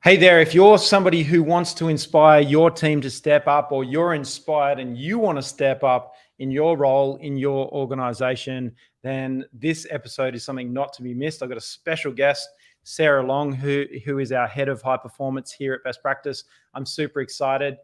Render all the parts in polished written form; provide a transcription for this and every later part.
Hey there, if you're somebody who wants to inspire your team to step up, or you're inspired and you want to step up in your role in your organization, then this episode is something not to be missed. I've got a special guest, Sarah Long, who is our head of high performance here at Best Practice. I'm super excited.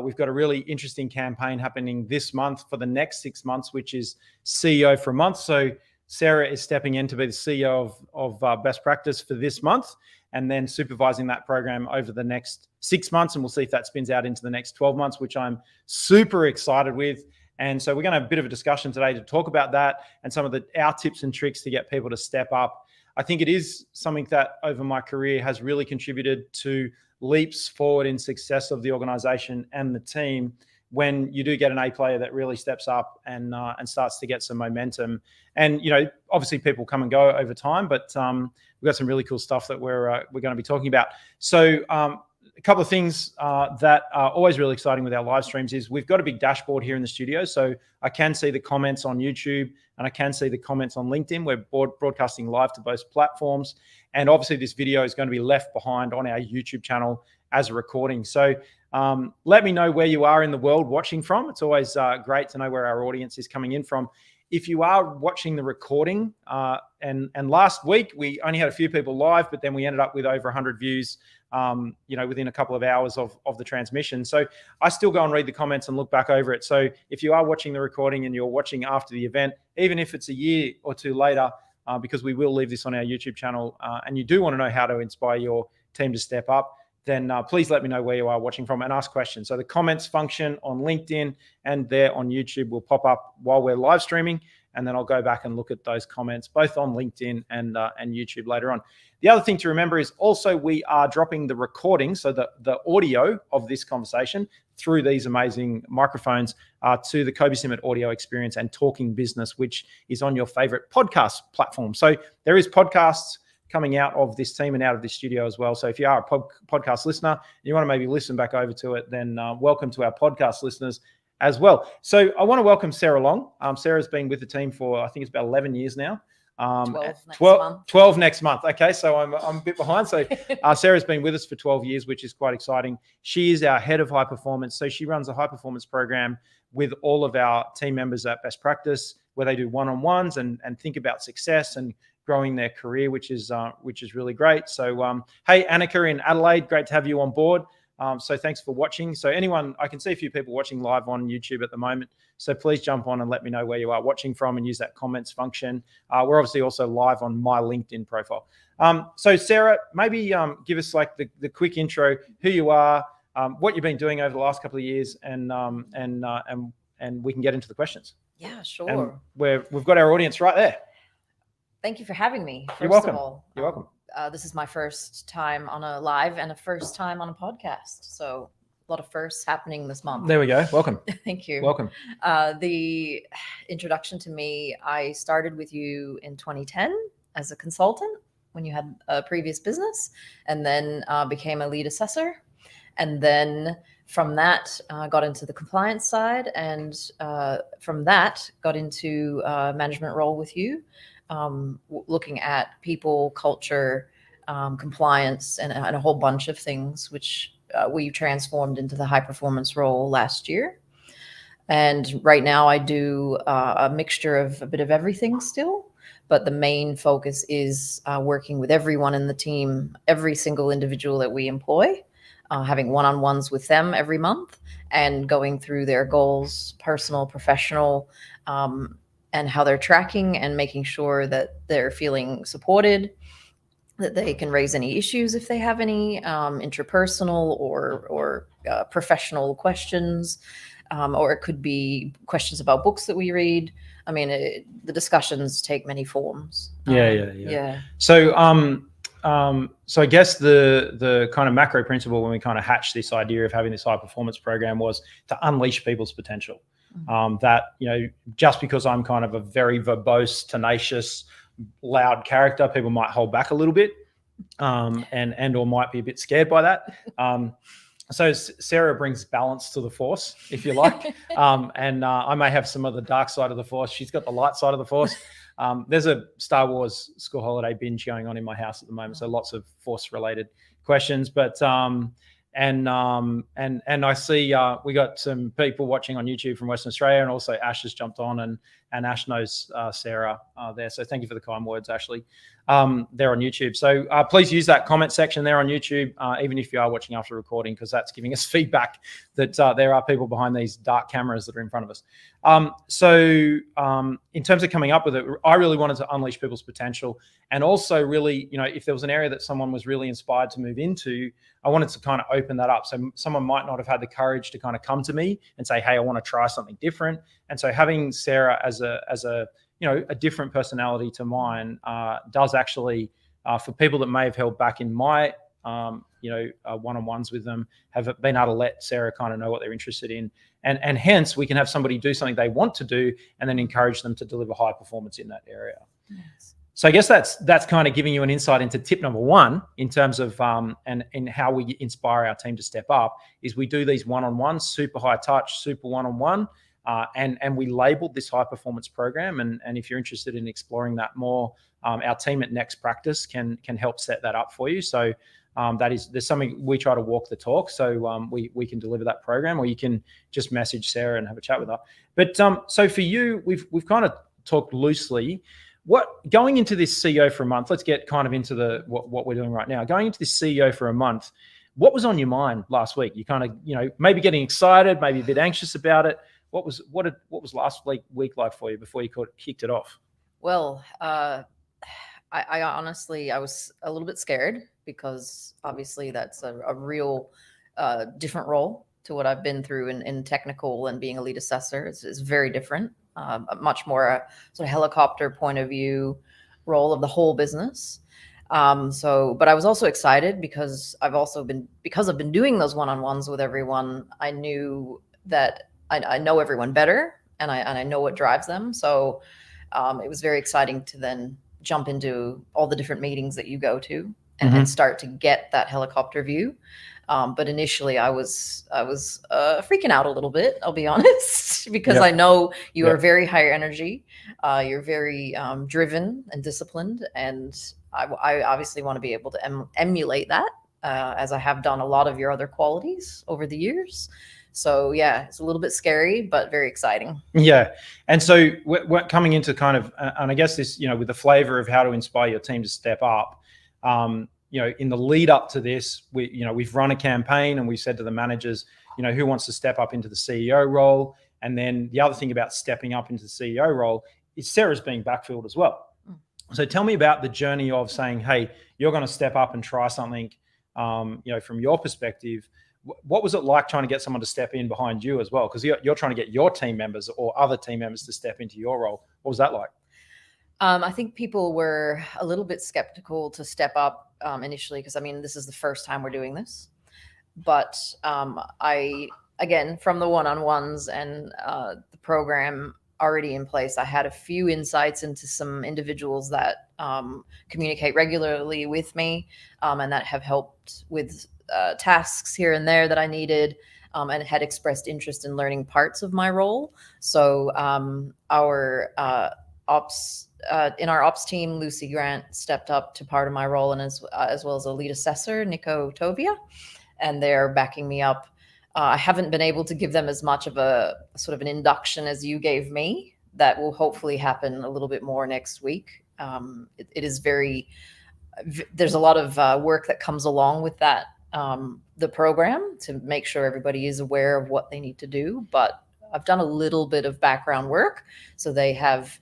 We've got a really interesting campaign happening this month for the next 6 months, which is CEO for a month. So Sarah is stepping in to be the CEO of Best Practice for this month, and then supervising that program over the next 6 months. And we'll see if that spins out into the next 12 months, which I'm super excited with. And so we're going to have a bit of a discussion today to talk about that and some of our tips and tricks to get people to step up. I think it is something that over my career has really contributed to leaps forward in success of the organization and the team when you do get an A player that really steps up and starts to get some momentum. And, obviously people come and go over time, but we've got some really cool stuff that we're going to be talking about. So a couple of things that are always really exciting with our live streams is we've got a big dashboard here in the studio. So I can see the comments on YouTube and I can see the comments on LinkedIn. We're broadcasting live to both platforms. And obviously this video is going to be left behind on our YouTube channel as a recording. So let me know where you are in the world watching from. It's always great to know where our audience is coming in from. If you are watching the recording, and last week we only had a few people live, but then we ended up with over 100 views, within a couple of hours of the transmission. So I still go and read the comments and look back over it. So if you are watching the recording and you're watching after the event, even if it's a year or two later, because we will leave this on our YouTube channel, and you do want to know how to inspire your team to step up, then please let me know where you are watching from and ask questions. So the comments function on LinkedIn and there on YouTube will pop up while we're live streaming, and then I'll go back and look at those comments both on LinkedIn and YouTube later on. The other thing to remember is also we are dropping the recording, so the audio of this conversation through these amazing microphones to the Kobi Simmat audio experience and Talking Business, which is on your favorite podcast platform. So there is podcasts coming out of this team and out of this studio as well. So if you are a podcast listener and you want to maybe listen back over to it, then welcome to our podcast listeners as well. So I want to welcome Sarah Long. Sarah's been with the team for, I think it's about 11 years now. 12 next month. Okay, so I'm a bit behind. So Sarah's been with us for 12 years, which is quite exciting. She is our head of high performance. So she runs a high performance program with all of our team members at Best Practice, where they do one-on-ones and think about success and growing their career, which is really great. So hey, Annika in Adelaide, great to have you on board. So thanks for watching. So anyone, I can see a few people watching live on YouTube at the moment. So please jump on and let me know where you are watching from and use that comments function. We're obviously also live on my LinkedIn profile. So Sarah, maybe give us like the quick intro, who you are, what you've been doing over the last couple of years, and we can get into the questions. Yeah, sure. And we've got our audience right there. Thank you for having me. You're welcome. Of all, You're welcome. This is my first time on a live and a first time on a podcast. So a lot of firsts happening this month. There we go. Welcome. Thank you. Welcome. The introduction to me, I started with you in 2010 as a consultant when you had a previous business, and then became a lead assessor. And then from that, got into the compliance side, and from that got into a management role with you. Looking at people, culture, compliance, and a whole bunch of things, which we transformed into the high performance role last year. And right now I do a mixture of a bit of everything still, but the main focus is working with everyone in the team, every single individual that we employ, having one-on-ones with them every month and going through their goals, personal, professional, and how they're tracking, and making sure that they're feeling supported, that they can raise any issues if they have any interpersonal or professional questions, or it could be questions about books that we read. I mean, the discussions take many forms. Yeah. So, so I guess the kind of macro principle when we kind of hatched this idea of having this high performance program was to unleash people's potential. That, just because I'm kind of a very verbose, tenacious, loud character, people might hold back a little bit, and or might be a bit scared by that. So Sarah brings balance to the force, if you like. And I may have some of the dark side of the force. She's got the light side of the force. There's a Star Wars school holiday binge going on in my house at the moment, so lots of Force-related questions. But and I see we got some people watching on YouTube from Western Australia, and also Ash has jumped on, and Ash knows Sarah there. So thank you for the kind words, Ashley. There on YouTube. So please use that comment section there on YouTube, even if you are watching after recording, because that's giving us feedback that there are people behind these dark cameras that are in front of us. In terms of coming up with it, I really wanted to unleash people's potential, and also really, if there was an area that someone was really inspired to move into, I wanted to kind of open that up. So someone might not have had the courage to kind of come to me and say, hey, I want to try something different. And so having Sarah as a different personality to mine does actually, for people that may have held back in my, one-on-ones with them, have been able to let Sarah kind of know what they're interested in. And hence we can have somebody do something they want to do and then encourage them to deliver high performance in that area. Yes. So I guess that's kind of giving you an insight into tip number one in terms of and how we inspire our team to step up is we do these one-on-ones, super high touch, super one-on-one. And we labeled this high performance program. And if you're interested in exploring that more, our team at Next Practice can help set that up for you. So there's something we try to walk the talk. So we can deliver that program, or you can just message Sarah and have a chat with her. But so for you, we've kind of talked loosely. Going into this CEO for a month, let's get kind of into what we're doing right now. Going into this CEO for a month, what was on your mind last week? You kind of, maybe getting excited, maybe a bit anxious about it. What was last week like for you before you kicked it off? Well, I honestly, I was a little bit scared because obviously that's a real different role to what I've been through in technical, and being a lead assessor is very different. Much more a sort of helicopter point of view role of the whole business. But I was also excited because I've been doing those one-on-ones with everyone. I knew that I know everyone better, and I know what drives them. So it was very exciting to then jump into all the different meetings that you go to and start to get that helicopter view. But initially I was freaking out a little bit, I'll be honest, because I know you are very high energy. You're very driven and disciplined. And I obviously want to be able to emulate that as I have done a lot of your other qualities over the years. So yeah, it's a little bit scary, but very exciting. Yeah. And so we're coming into kind of, and I guess this, with the flavor of how to inspire your team to step up, in the lead up to this, we've run a campaign and we said to the managers, who wants to step up into the CEO role? And then the other thing about stepping up into the CEO role is Sarah's being backfilled as well. So tell me about the journey of saying, hey, you're going to step up and try something, from your perspective. What was it like trying to get someone to step in behind you as well? Because you're trying to get your team members or other team members to step into your role. What was that like? I think people were a little bit skeptical to step up initially, because this is the first time we're doing this. But again, from the one-on-ones and the program already in place, I had a few insights into some individuals that communicate regularly with me and that have helped with tasks here and there that I needed, and had expressed interest in learning parts of my role. So our in our ops team, Lucy Grant stepped up to part of my role, and as well as a lead assessor, Nico Tovia, and they're backing me up. I haven't been able to give them as much of a sort of an induction as you gave me. That will hopefully happen a little bit more next week. It is there's a lot of work that comes along with that, the program, to make sure everybody is aware of what they need to do. But I've done a little bit of background work, so they have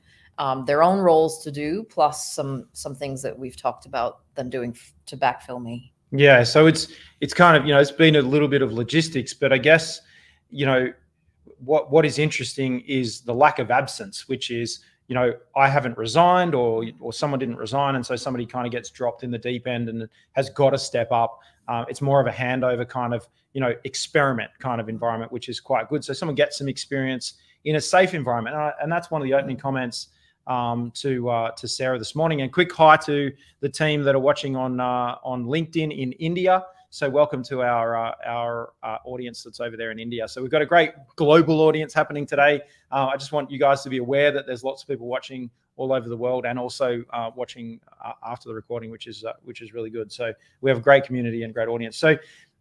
their own roles to do, plus some things that we've talked about them doing to backfill me. Yeah, so it's kind of, it's been a little bit of logistics, but I guess, what is interesting is the lack of absence, which is, I haven't resigned or someone didn't resign, and so somebody kind of gets dropped in the deep end and has got to step up. It's more of a handover kind of, experiment kind of environment, which is quite good. So someone gets some experience in a safe environment, and that's one of the opening comments to Sarah this morning. And quick hi to the team that are watching on LinkedIn in India. So welcome to our audience that's over there in India. So we've got a great global audience happening today. I just want you guys to be aware that there's lots of people watching all over the world, and also watching after the recording, which is really good. So we have a great community and great audience.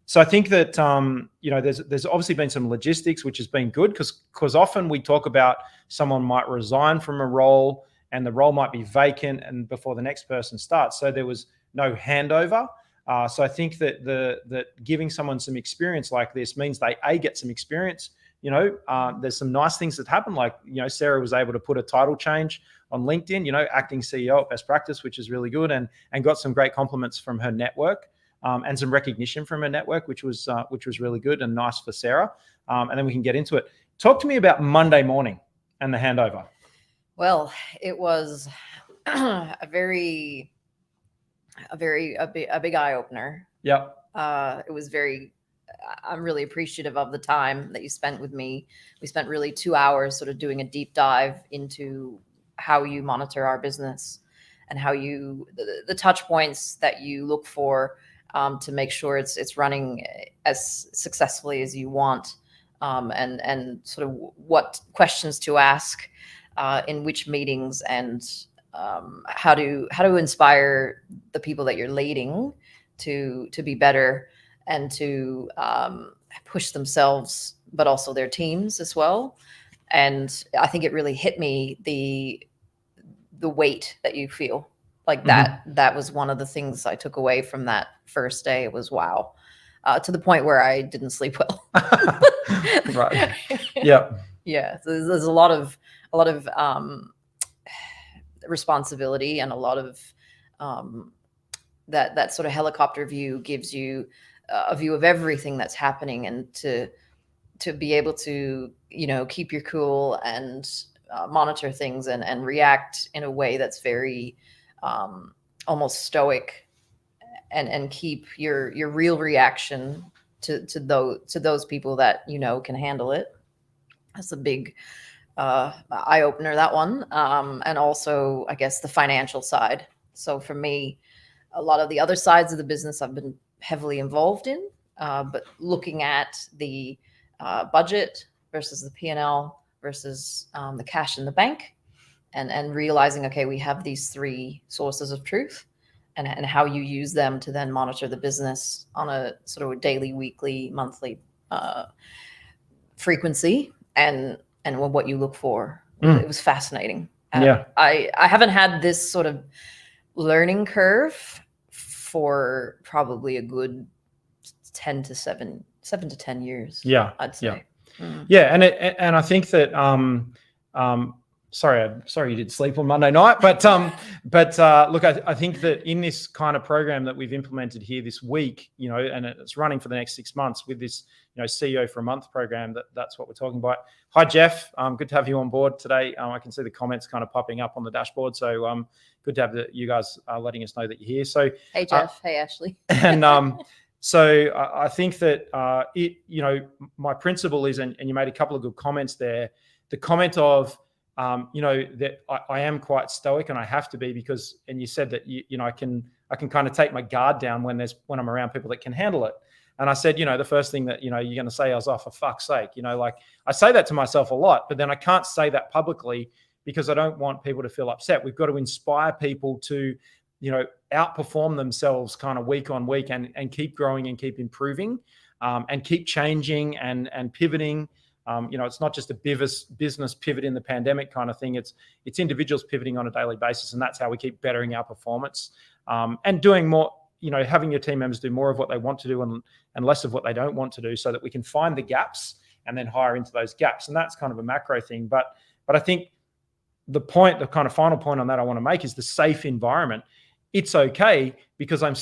So I think that there's obviously been some logistics, which has been good, because often we talk about someone might resign from a role and the role might be vacant and before the next person starts. So there was no handover. So I think that giving someone some experience like this means they get some experience. There's some nice things that happen, like Sarah was able to put a title change on LinkedIn, acting CEO at best practice, which is really good, and got some great compliments from her network. And some recognition from her network, which was really good and nice for Sarah. And then we can get into it. Talk to me about Monday morning and the handover. Well, it was a big eye opener. Yeah. It was I'm really appreciative of the time that you spent with me. We spent really 2 hours sort of doing a deep dive into how you monitor our business and how the touch points that you look for to make sure it's running as successfully as you want, and sort of what questions to ask in which meetings, and how to inspire the people that you're leading to be better and to push themselves, but also their teams as well. And I think it really hit me the weight that you feel. Like that was one of the things I took away from that first day. It was wow, to the point where I didn't sleep well. Right. Yeah. Yeah. So there's a lot of responsibility, and a lot of that sort of helicopter view gives you a view of everything that's happening, and to be able to keep your cool and monitor things and react in a way that's very almost stoic, and keep your real reaction to those people that can handle it. That's a big eye opener, that one. And also, I guess, the financial side. So for me, a lot of the other sides of the business I've been heavily involved in, but looking at the budget versus the P&L versus the cash in the bank, and realizing, okay, we have these 3 sources of truth, and how you use them to then monitor the business on a sort of daily, weekly, monthly frequency, and what you look for. It was fascinating. Yeah. I haven't had this sort of learning curve for probably a good 7 to 10 years. Yeah. I'd say. Yeah. Yeah. And I think that, sorry you did sleep on Monday night, but look, I think that in this kind of program that we've implemented here this week, and it's running for the next 6 months with this, CEO for a month program, that's what we're talking about. Hi, Jeff. Good to have you on board today. I can see the comments kind of popping up on the dashboard. So good to have you guys letting us know that you're here. So hey, Jeff. Hey, Ashley. And so I think that my principle is, and you made a couple of good comments there, the comment of, that I am quite stoic, and I have to be, because, and you said that, I can kind of take my guard down when I'm around people that can handle it. And I said, the first thing that, you're going to say is, oh, for fuck's sake, like I say that to myself a lot, but then I can't say that publicly because I don't want people to feel upset. We've got to inspire people to, outperform themselves kind of week on week, and keep growing and keep improving, and keep changing and pivoting. It's not just a business pivot in the pandemic kind of thing. It's individuals pivoting on a daily basis, and that's how we keep bettering our performance, and doing more, having your team members do more of what they want to do and less of what they don't want to do, so that we can find the gaps and then hire into those gaps. And that's kind of a macro thing. But I think the kind of final point on that I want to make is the safe environment. It's okay, because I'm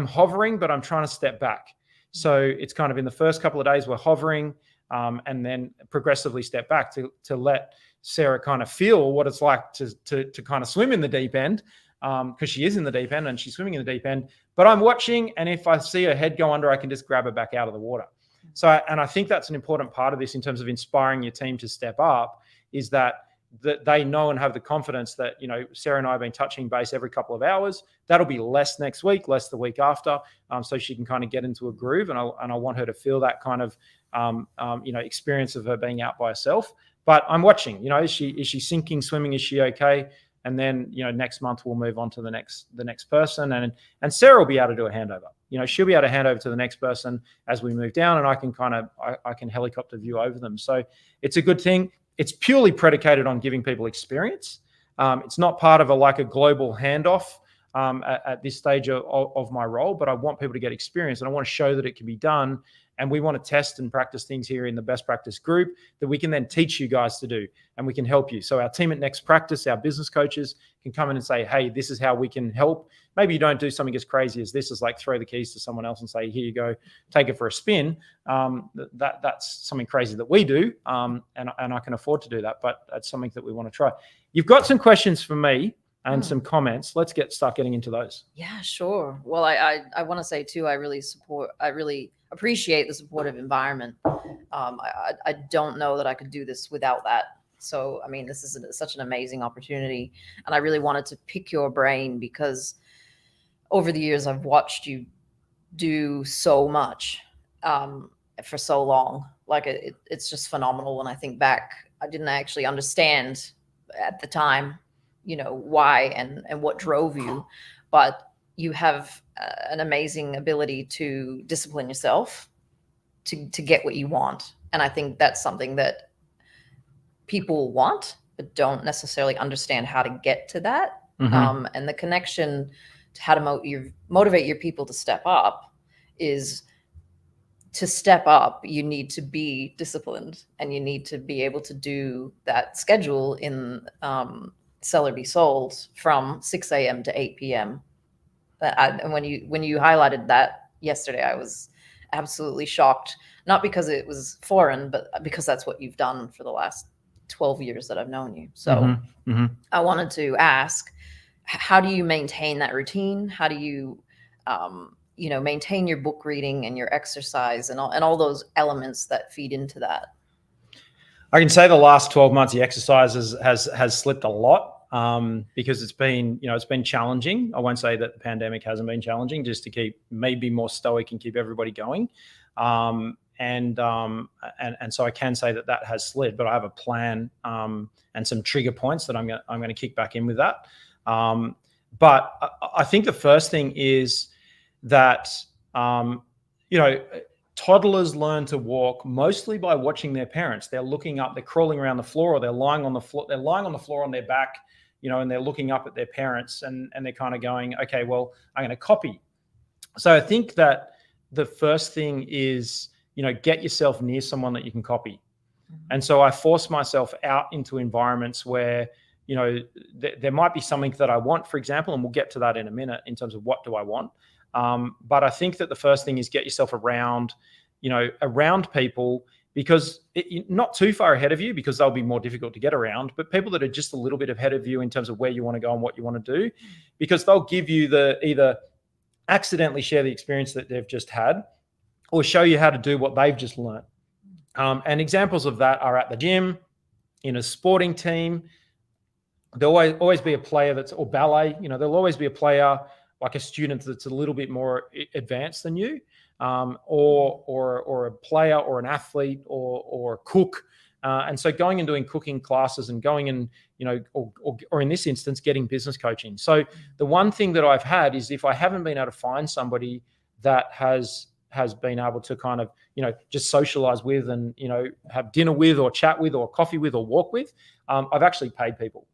hovering, but I'm trying to step back. So it's kind of in the first couple of days we're hovering, and then progressively step back to let Sarah kind of feel what it's like to kind of swim in the deep end, because she is in the deep end and she's swimming in the deep end. But I'm watching, and if I see her head go under, I can just grab her back out of the water. So, and I think that's an important part of this in terms of inspiring your team to step up, is that they know and have the confidence that, Sarah and I have been touching base every couple of hours. That'll be less next week, less the week after, so she can kind of get into a groove. And I want her to feel that kind of, experience of her being out by herself. But I'm watching, is she sinking, swimming? Is she okay? And then, next month we'll move on to the next person. And Sarah will be able to do a handover. She'll be able to hand over to the next person as we move down, and I can helicopter view over them. So it's a good thing. It's purely predicated on giving people experience. It's not part of a global handoff at this stage of my role, but I want people to get experience, and I want to show that it can be done. And we want to test and practice things here in the best practice group that we can then teach you guys to do, and we can help you. So our team at Next Practice, our business coaches, can come in and say, hey, this is how we can help. Maybe you don't do something as crazy as this, as throw the keys to someone else and say, here you go, take it for a spin. That's something crazy that we do, and I can afford to do that, but that's something that we want to try. You've got some questions for me and some comments. Let's start getting into those. Yeah, sure. Well, I want to say too, I really appreciate the supportive environment. I don't know that I could do this without that. So, I mean, this is such an amazing opportunity, and I really wanted to pick your brain because over the years I've watched you do so much for so long. It's just phenomenal. When I think back, I didn't actually understand at the time, why and what drove you, but you have an amazing ability to discipline yourself to get what you want. And I think that's something that people want, but don't necessarily understand how to get to that. Mm-hmm. And the connection to how to motivate your people to step up is to step up. You need to be disciplined, and you need to be able to do that schedule in Sell or Be Sold from 6 a.m. to 8 p.m. And when you highlighted that yesterday, I was absolutely shocked, not because it was foreign, but because that's what you've done for the last 12 years that I've known you. So I wanted to ask, how do you maintain that routine? How do you, maintain your book reading and your exercise and all those elements that feed into that? I can say the last 12 months, the exercise has slipped a lot. Because it's been challenging. I won't say that the pandemic hasn't been challenging, just to keep me be more stoic and keep everybody going. And so I can say that has slid, but I have a plan and some trigger points that I'm going to kick back in with that. But I think the first thing is that toddlers learn to walk mostly by watching their parents. They're looking up, they're crawling around the floor, or they're lying on the floor. They're lying on the floor on their back, and they're looking up at their parents, and they're kind of going, okay, well, I'm going to copy. So I think that the first thing is, get yourself near someone that you can copy. Mm-hmm. And so I force myself out into environments where, there might be something that I want, for example, and we'll get to that in a minute in terms of what do I want. But I think that the first thing is get yourself around people, because not too far ahead of you, because they'll be more difficult to get around, but people that are just a little bit ahead of you in terms of where you want to go and what you want to do, because they'll give you either accidentally share the experience that they've just had, or show you how to do what they've just learned. And examples of that are at the gym, in a sporting team. There'll always be a player or ballet, there'll always be a player, like a student that's a little bit more advanced than you, or a player or an athlete or a cook. And so going and doing cooking classes and going and, or in this instance, getting business coaching. So the one thing that I've had is, if I haven't been able to find somebody that has been able to kind of, just socialize with and, have dinner with or chat with or coffee with or walk with, I've actually paid people.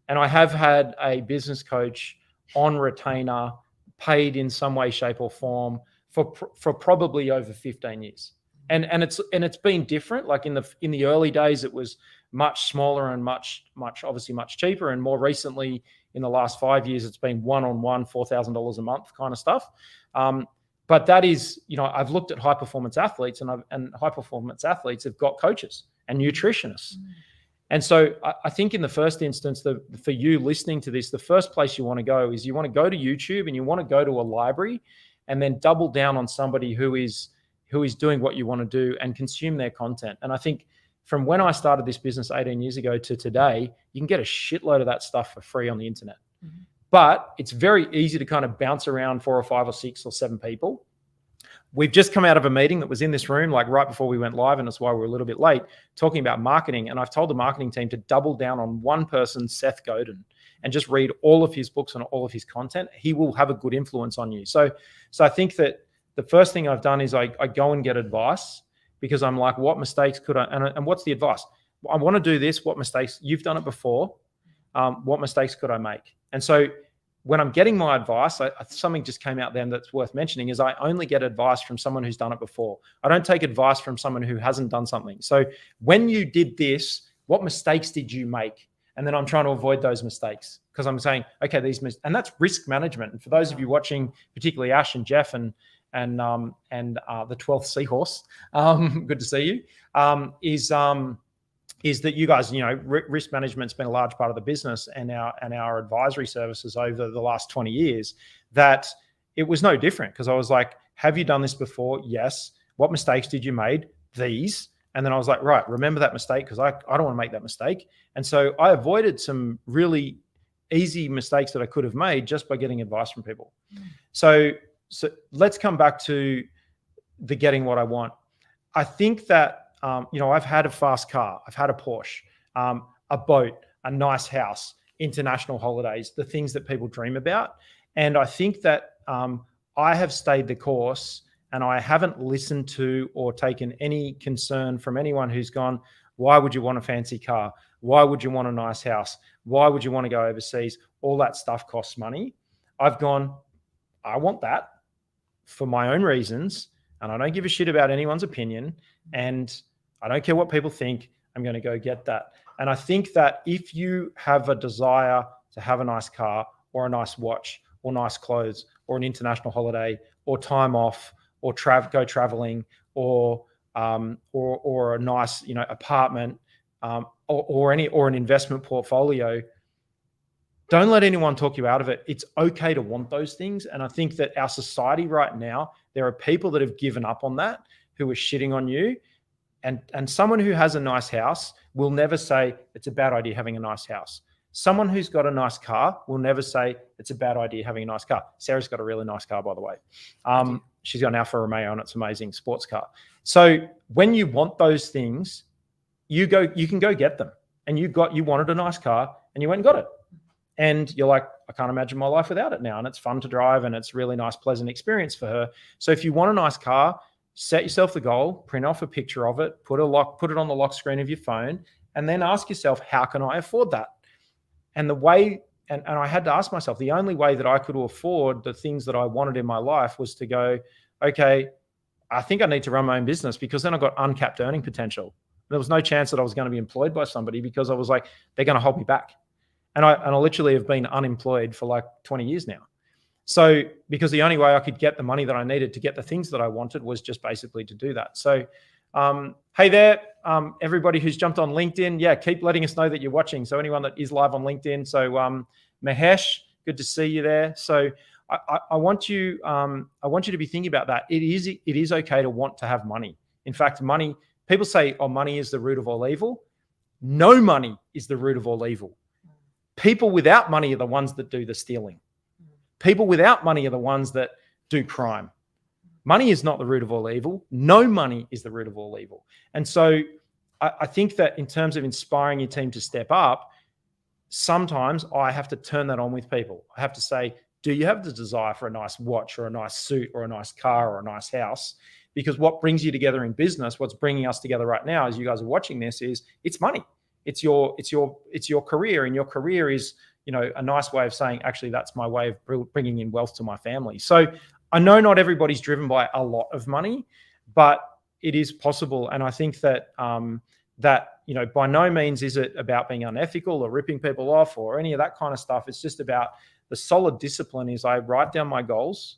And I have had a business coach on retainer, paid in some way, shape or form for probably over 15 years. And it's been different. Like in the early days, it was much smaller and much obviously much cheaper. And more recently, in the last 5 years, it's been one-on-one, $4,000 a month kind of stuff. But that is, I've looked at high performance athletes, and high performance athletes have got coaches and nutritionists. And so I think in the first instance, for you listening to this, the first place you want to go is you want to go to YouTube, and you want to go to a library, and then double down on somebody who is doing what you want to do and consume their content. And I think from when I started this business 18 years ago to today, you can get a shitload of that stuff for free on the internet. Mm-hmm. But it's very easy to kind of bounce around 4 or 5 or 6 or 7 people. We've just come out of a meeting that was in this room, like right before we went live, and that's why we're a little bit late, talking about marketing. And I've told the marketing team to double down on one person, Seth Godin. and just read all of his books and all of his content, he will have a good influence on you. So I think that the first thing I've done is I go and get advice, because I'm like, what mistakes could I, and what's the advice? I want to do this. What mistakes? You've done it before. What mistakes could I make? And so when I'm getting my advice, something just came out then that's worth mentioning, is I only get advice from someone who's done it before. I don't take advice from someone who hasn't done something. So when you did this, what mistakes did you make? And then I'm trying to avoid those mistakes, because I'm saying, okay, and that's risk management. And for those of you watching, particularly Ash and Jeff and the 12th Seahorse, good to see you, is that you guys, risk management's been a large part of the business and our advisory services over the last 20 years, that it was no different, because I was like, have you done this before? Yes. What mistakes did you make? These. And then I was like, right, remember that mistake, because I don't want to make that mistake. And so I avoided some really easy mistakes that I could have made just by getting advice from people. So let's come back to the getting what I want. I think that, I've had a fast car, I've had a Porsche, a boat, a nice house, international holidays, the things that people dream about. And I think that I have stayed the course, and I haven't listened to or taken any concern from anyone who's gone, why would you want a fancy car? Why would you want a nice house? Why would you want to go overseas? All that stuff costs money. I've gone, I want that for my own reasons, and I don't give a shit about anyone's opinion, and I don't care what people think. I'm going to go get that. And I think that if you have a desire to have a nice car or a nice watch or nice clothes or an international holiday or time off or go traveling or a nice apartment or an investment portfolio, don't let anyone talk you out of it. It's okay to want those things. And I think that our society right now, there are people that have given up on that, who are shitting on you. And someone who has a nice house will never say it's a bad idea having a nice house. Someone who's got a nice car will never say it's a bad idea having a nice car. Sarah's got a really nice car, by the way. She's got an Alfa Romeo, and it's an amazing sports car. So when you want those things, you can go get them. And you wanted a nice car, and you went and got it. And you're like, I can't imagine my life without it now. And it's fun to drive, and it's really nice, pleasant experience for her. So if you want a nice car, set yourself the goal, print off a picture of it, put it on the lock screen of your phone, and then ask yourself, how can I afford that? And and I had to ask myself, the only way that I could afford the things that I wanted in my life was to go, okay, I think I need to run my own business, because then I got uncapped earning potential. There was no chance that I was going to be employed by somebody, because I was like, they're going to hold me back. And I literally have been unemployed for like 20 years now. So because the only way I could get the money that I needed to get the things that I wanted was just basically to do that. So, hey there, everybody who's jumped on LinkedIn, yeah, keep letting us know that you're watching. So anyone that is live on LinkedIn. So Mahesh, good to see you there. So I want you to be thinking about that. It is okay to want to have money. In fact, money, people say, oh, money is the root of all evil. No money is the root of all evil. People without money are the ones that do the stealing. People without money are the ones that do crime. Money is not the root of all evil. No money is the root of all evil. And so I think that in terms of inspiring your team to step up, sometimes I have to turn that on with people. I have to say, do you have the desire for a nice watch or a nice suit or a nice car or a nice house? Because what brings you together in business, what's bringing us together right now, as you guys are watching this, is it's money. It's your career, and your career is, a nice way of saying, actually, that's my way of bringing in wealth to my family. So I know not everybody's driven by a lot of money, but it is possible. And I think that, by no means is it about being unethical or ripping people off or any of that kind of stuff. It's just about the solid discipline is I write down my goals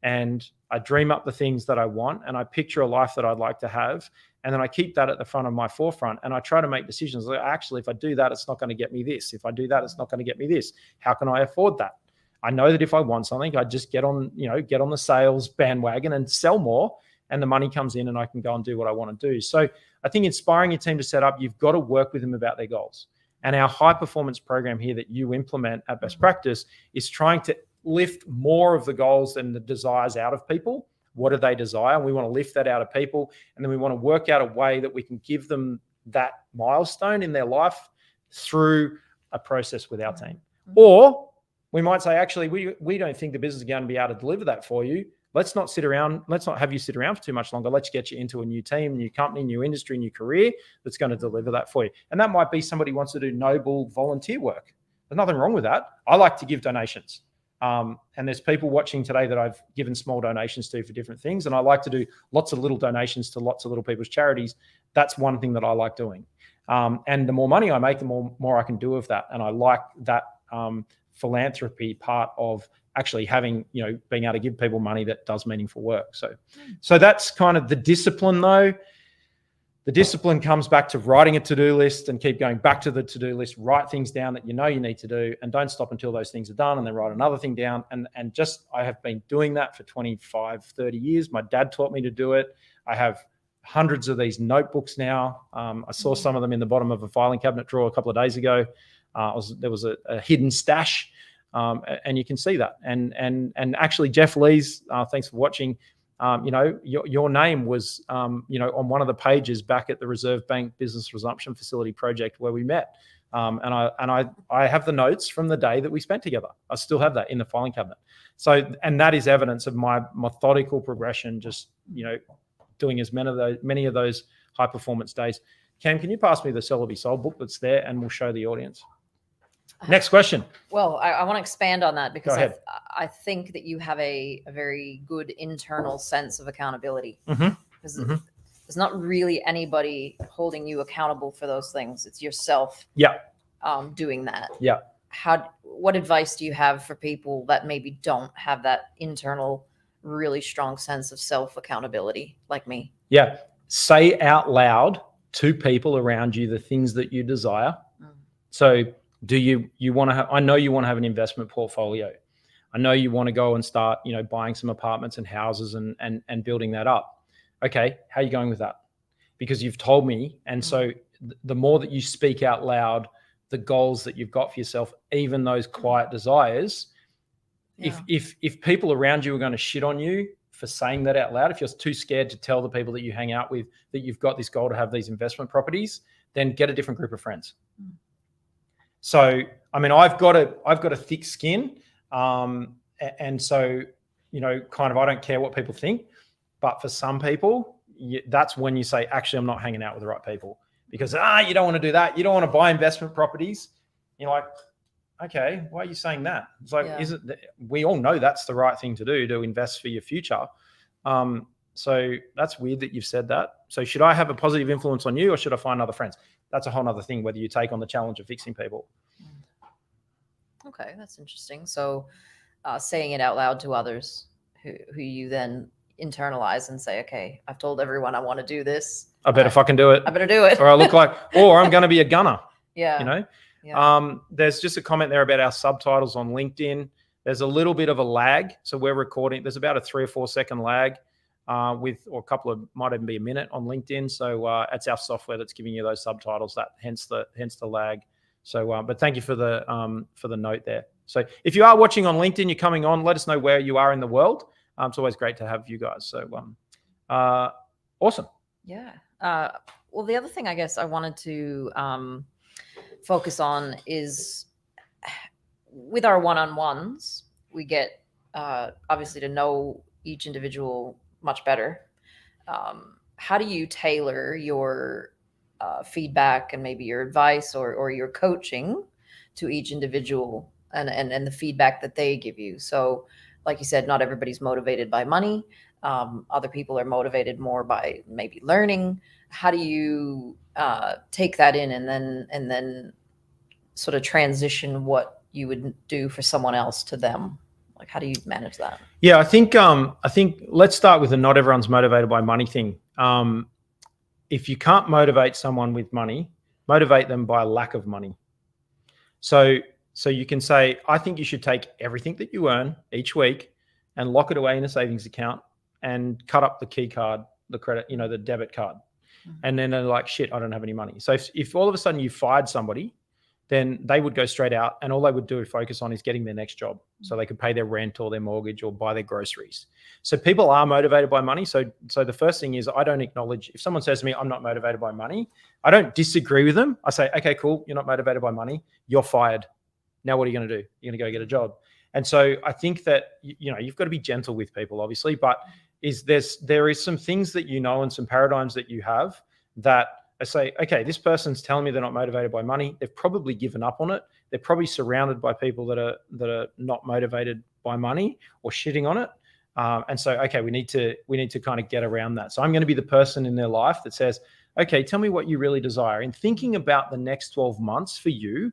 and I dream up the things that I want, and I picture a life that I'd like to have. And then I keep that at the front of my forefront, and I try to make decisions. Like, actually, if I do that, it's not going to get me this. If I do that, it's not going to get me this. How can I afford that? I know that if I want something, I just get on the sales bandwagon and sell more, and the money comes in and I can go and do what I want to do. So I think inspiring your team to set up, you've got to work with them about their goals. And our high performance program here that you implement at Best Practice is trying to lift more of the goals and the desires out of people. What do they desire? And we want to lift that out of people. And then we want to work out a way that we can give them that milestone in their life through a process with our team. Or we might say, actually, we don't think the business is going to be able to deliver that for you. Let's not sit around. Let's not have you sit around for too much longer. Let's get you into a new team, new company, new industry, new career that's going to deliver that for you. And that might be somebody who wants to do noble volunteer work. There's nothing wrong with that. I like to give donations. And there's people watching today that I've given small donations to for different things. And I like to do lots of little donations to lots of little people's charities. That's one thing that I like doing. And the more money I make, the more I can do of that. And I like that philanthropy part of actually having, being able to give people money that does meaningful work. So that's kind of the discipline, though. The discipline comes back to writing a to-do list and keep going back to the to-do list, write things down that you need to do, and don't stop until those things are done, and then write another thing down. And I have been doing that for 25, 30 years. My dad taught me to do it. I have hundreds of these notebooks now. I saw some of them in the bottom of a filing cabinet drawer a couple of days ago. There was a hidden stash, and you can see that. And actually, Jeff Lee's, thanks for watching. Your name was, on one of the pages back at the Reserve Bank Business Resumption Facility project where we met. And I have the notes from the day that we spent together. I still have that in the filing cabinet. So, and that is evidence of my methodical progression, just, doing as many of those high performance days. Cam, can you pass me the Sell or Be Sold book that's there, and we'll show the audience. Next question. Well, I want to expand on that because I think that you have a very good internal sense of accountability. Because there's not really anybody holding you accountable for those things. It's yourself doing that. Yeah. What advice do you have for people that maybe don't have that internal, really strong sense of self-accountability like me? Yeah. Say out loud to people around you the things that you desire. So do you want to have, I know you want to have an investment portfolio. I know you want to go and start, buying some apartments and houses and building that up. Okay. How are you going with that? Because you've told me. And so the more that you speak out loud, the goals that you've got for yourself, even those quiet desires, if people around you are going to shit on you for saying that out loud, if you're too scared to tell the people that you hang out with that you've got this goal to have these investment properties, then get a different group of friends. So, I mean, I've got a thick skin. And so, kind of, I don't care what people think, but for some people, that's when you say, actually, I'm not hanging out with the right people because, you don't want to do that. You don't want to buy investment properties. You're like, okay, why are you saying that? It's like, we all know that's the right thing to do, to invest for your future. So that's weird that you've said that. So should I have a positive influence on you, or should I find other friends? That's a whole nother thing, whether you take on the challenge of fixing people. Okay, that's interesting. So saying it out loud to others who you then internalize and say, okay, I've told everyone I want to do this. I better fucking do it. I better do it. Or I look like, or I'm going to be a gunner. Yeah. There's just a comment there about our subtitles on LinkedIn. There's a little bit of a lag. So we're recording. There's about a 3 or 4 second lag or a couple of, might even be a minute on LinkedIn. So it's our software that's giving you those subtitles. That hence the lag. So, but thank you for the note there. So if you are watching on LinkedIn, you're coming on, let us know where you are in the world. It's always great to have you guys. So awesome. Yeah. Well, the other thing I guess I wanted to focus on is with our one-on-ones, we get obviously to know each individual much better. How do you tailor your feedback and maybe your advice or your coaching to each individual and the feedback that they give you? So like you said, not everybody's motivated by money. Other people are motivated more by maybe learning. How do you take that in and then sort of transition what you would do for someone else to them? Like, how do you manage that? Yeah, I think let's start with the not everyone's motivated by money thing. If you can't motivate someone with money, motivate them by lack of money. So you can say, I think you should take everything that you earn each week and lock it away in a savings account and cut up the key card, the credit, the debit card. And then they're like, shit, I don't have any money. So if all of a sudden you fired somebody, then they would go straight out and all they would do focus on is getting their next job so they could pay their rent or their mortgage or buy their groceries. So people are motivated by money. So the first thing is, I don't acknowledge, if someone says to me, I'm not motivated by money, I don't disagree with them. I say, okay, cool. You're not motivated by money. You're fired. Now what are you going to do? You're going to go get a job. And so I think that, you've got to be gentle with people, obviously, but there is some things that and some paradigms that you have that I say, okay, this person's telling me they're not motivated by money. They've probably given up on it. They're probably surrounded by people that are not motivated by money or shitting on it. And so, okay, we need to kind of get around that. So I'm going to be the person in their life that says, okay, tell me what you really desire. In thinking about the next 12 months for you,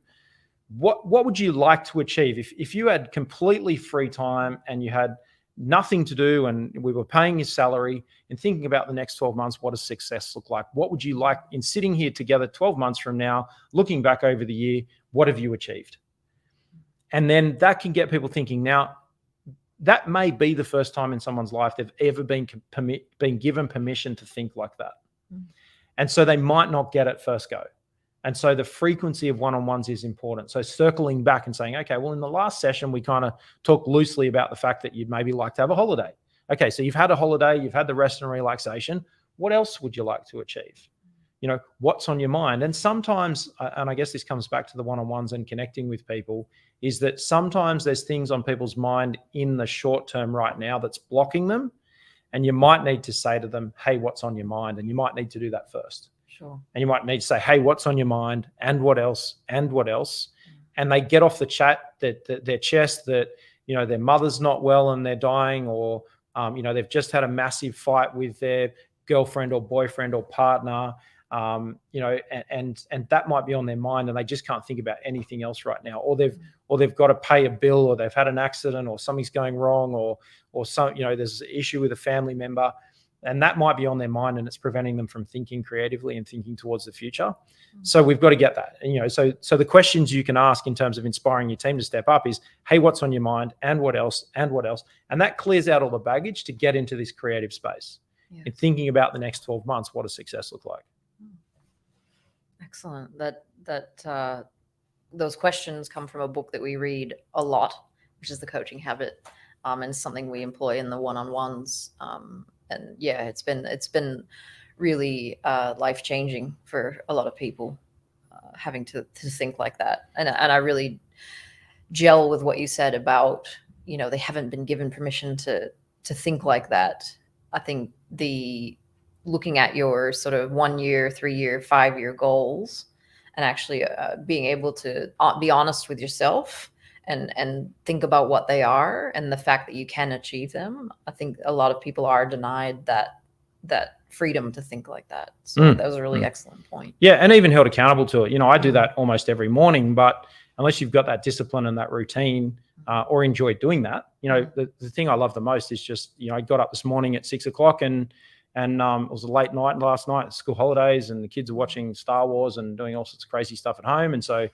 what would you like to achieve? If you had completely free time and you had nothing to do and we were paying your salary, and thinking about the next 12 months, what does success look like? What would you like in sitting here together 12 months from now, looking back over the year, what have you achieved? And then that can get people thinking. Now, that may be the first time in someone's life they've ever been given permission to think like that. And so they might not get it first go. And so the frequency of one-on-ones is important. So circling back and saying, okay, well, in the last session, we kind of talked loosely about the fact that you'd maybe like to have a holiday. Okay, so you've had a holiday, you've had the rest and relaxation. What else would you like to achieve? What's on your mind? And sometimes, and I guess this comes back to the one-on-ones and connecting with people, is that sometimes there's things on people's mind in the short term right now that's blocking them. And you might need to say to them, hey, what's on your mind? And you might need to do that first. Sure. And you might need to say, hey, what's on your mind? And what else? And what else? And they get off the chat, their chest, that, their mother's not well and they're dying, or, they've just had a massive fight with their girlfriend or boyfriend or partner, and that might be on their mind and they just can't think about anything else right now. Or they've got to pay a bill, or they've had an accident, or something's going wrong, or some, there's an issue with a family member. And that might be on their mind, and it's preventing them from thinking creatively and thinking towards the future. So we've got to get that. And, so the questions you can ask in terms of inspiring your team to step up is, hey, what's on your mind? And what else? And what else? And that clears out all the baggage to get into this creative space. Yes. And thinking about the next 12 months, what does success look like? Excellent. Those questions come from a book that we read a lot, which is The Coaching Habit, and something we employ in the one-on-ones. And yeah, it's been really life-changing for a lot of people, having to think like that. And I really gel with what you said about, they haven't been given permission to think like that. I think looking at your sort of 1 year, 3 year, 5 year goals, and actually being able to be honest with yourself and think about what they are and the fact that you can achieve them. I think a lot of people are denied that freedom to think like that. So that was a really excellent point. Yeah, and even held accountable to it. I do that almost every morning, but unless you've got that discipline and that routine, or enjoy doing that, the thing I love the most is just, I got up this morning at 6 o'clock and it was a late night last night, school holidays, and the kids are watching Star Wars and doing all sorts of crazy stuff at home. And so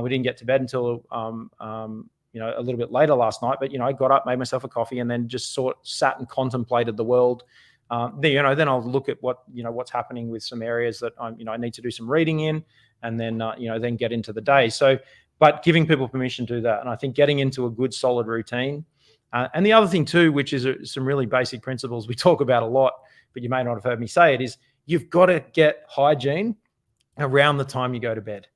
we didn't get to bed until, a little bit later last night. But, I got up, made myself a coffee, and then just sat and contemplated the world. Then I'll look at what's happening with some areas that I need to do some reading in, and then, then get into the day. So, but giving people permission to do that. And I think getting into a good, solid routine. And the other thing too, which is some really basic principles we talk about a lot, but you may not have heard me say it, is you've got to get hygiene around the time you go to bed.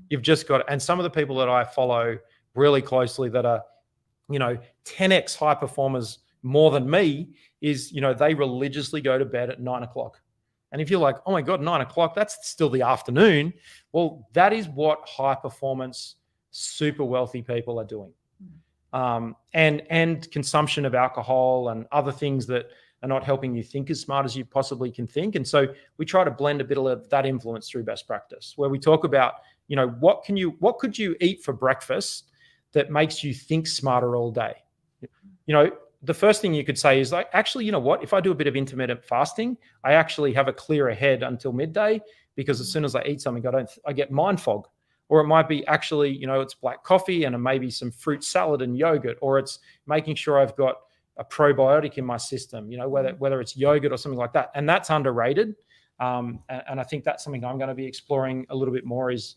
You've just got to, and some of the people that I follow really closely that are, 10x high performers more than me is, they religiously go to bed at 9 o'clock. And if you're like, oh my God, 9 o'clock, that's still the afternoon. Well, that is what high performance, super wealthy people are doing. And consumption of alcohol and other things that are not helping you think as smart as you possibly can think. And so we try to blend a bit of that influence through best practice, where we talk about, what could you eat for breakfast that makes you think smarter all day? The first thing you could say is like, actually, if I do a bit of intermittent fasting, I actually have a clearer head until midday, because as soon as I eat something, I get mind fog. Or it might be actually, it's black coffee and maybe some fruit salad and yogurt, or it's making sure I've got a probiotic in my system, whether it's yogurt or something like that. And that's underrated. And I think that's something I'm going to be exploring a little bit more is,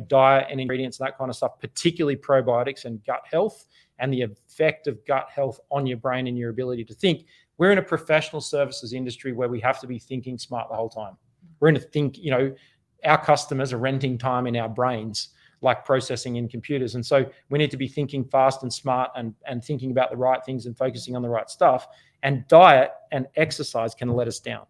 diet and ingredients and that kind of stuff, particularly probiotics and gut health and the effect of gut health on your brain and your ability to think. We're in a professional services industry where we have to be thinking smart the whole time. We're in a think, our customers are renting time in our brains. like processing in computers. And so we need to be thinking fast and smart and thinking about the right things and focusing on the right stuff. And diet and exercise can let us down.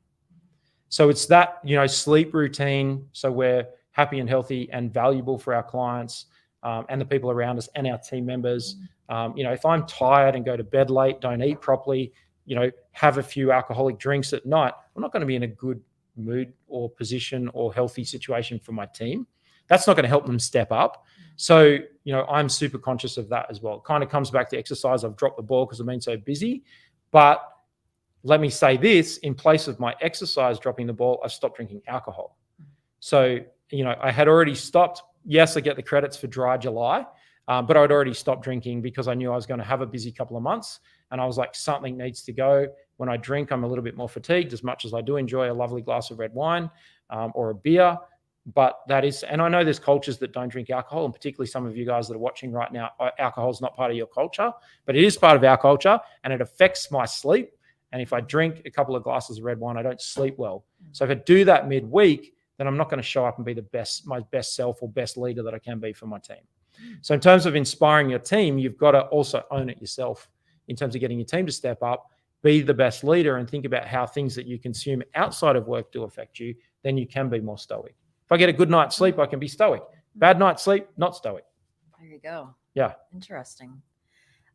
So it's that, sleep routine. So we're happy and healthy and valuable for our clients and the people around us and our team members. If I'm tired and go to bed late, don't eat properly, have a few alcoholic drinks at night, I'm not going to be in a good mood or position or healthy situation for my team. That's not going to help them step up. So, I'm super conscious of that as well. It kind of comes back to exercise. I've dropped the ball because I've been so busy. But let me say this, in place of my exercise dropping the ball, I've stopped drinking alcohol. So, I had already stopped. Yes, I get the credits for dry July, but I'd already stopped drinking because I knew I was going to have a busy couple of months. And I was like, something needs to go. When I drink, I'm a little bit more fatigued, as much as I do enjoy a lovely glass of red wine or a beer. But that is, and I know there's cultures that don't drink alcohol, and particularly some of you guys that are watching right now, alcohol is not part of your culture, but it is part of our culture, and it affects my sleep. And if I drink a couple of glasses of red wine, I don't sleep well. So if I do that midweek, then I'm not going to show up and be my best self or best leader that I can be for my team. So in terms of inspiring your team, you've got to also own it yourself in terms of getting your team to step up, be the best leader, and think about how things that you consume outside of work do affect you. Then you can be more stoic. If I get a good night's sleep, I can be stoic. Bad night's sleep, not stoic. There you go. Yeah. Interesting.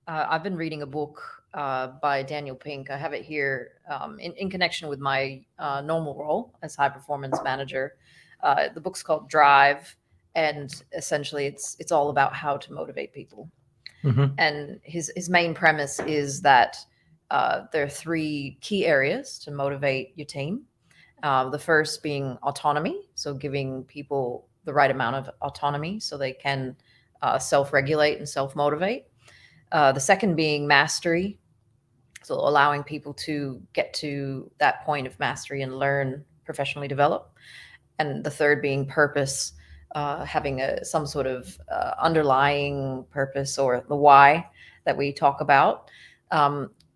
I've been reading a book by Daniel Pink. I have it here in connection with my normal role as high performance manager. The book's called Drive, and essentially it's all about how to motivate people. Mm-hmm. And his main premise is that there are 3 key areas to motivate your team. The first being autonomy, so giving people the right amount of autonomy so they can self-regulate and self-motivate. The second being mastery, so allowing people to get to that point of mastery and learn, professionally develop. And the third being purpose, having some sort of underlying purpose, or the why that we talk about.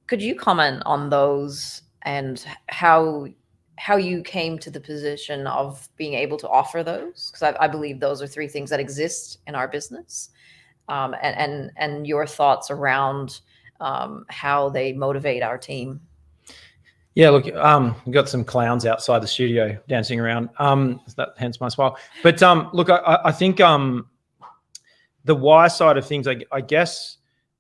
Could you comment on those and how you came to the position of being able to offer those? Because I believe those are 3 things that exist in our business. And your thoughts around how they motivate our team. Yeah, look, we've got some clowns outside the studio dancing around. Hence my smile. But look, I think the why side of things, I guess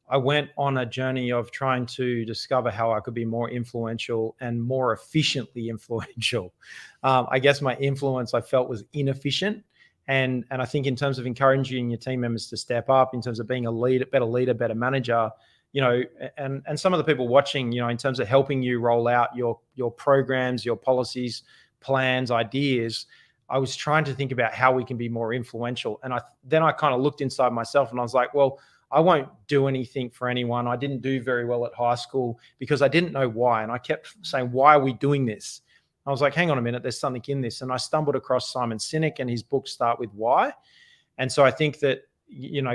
I went on a journey of trying to discover how I could be more influential and more efficiently influential. I guess my influence I felt was inefficient. And I think in terms of encouraging your team members to step up, in terms of being a leader, better manager, and some of the people watching, in terms of helping you roll out your programs, your policies, plans, ideas, I was trying to think about how we can be more influential. And then I kind of looked inside myself and I was like, well, I won't do anything for anyone. I didn't do very well at high school because I didn't know why. And I kept saying, why are we doing this? I was like, hang on a minute, there's something in this. And I stumbled across Simon Sinek and his books start with why. And so I think that,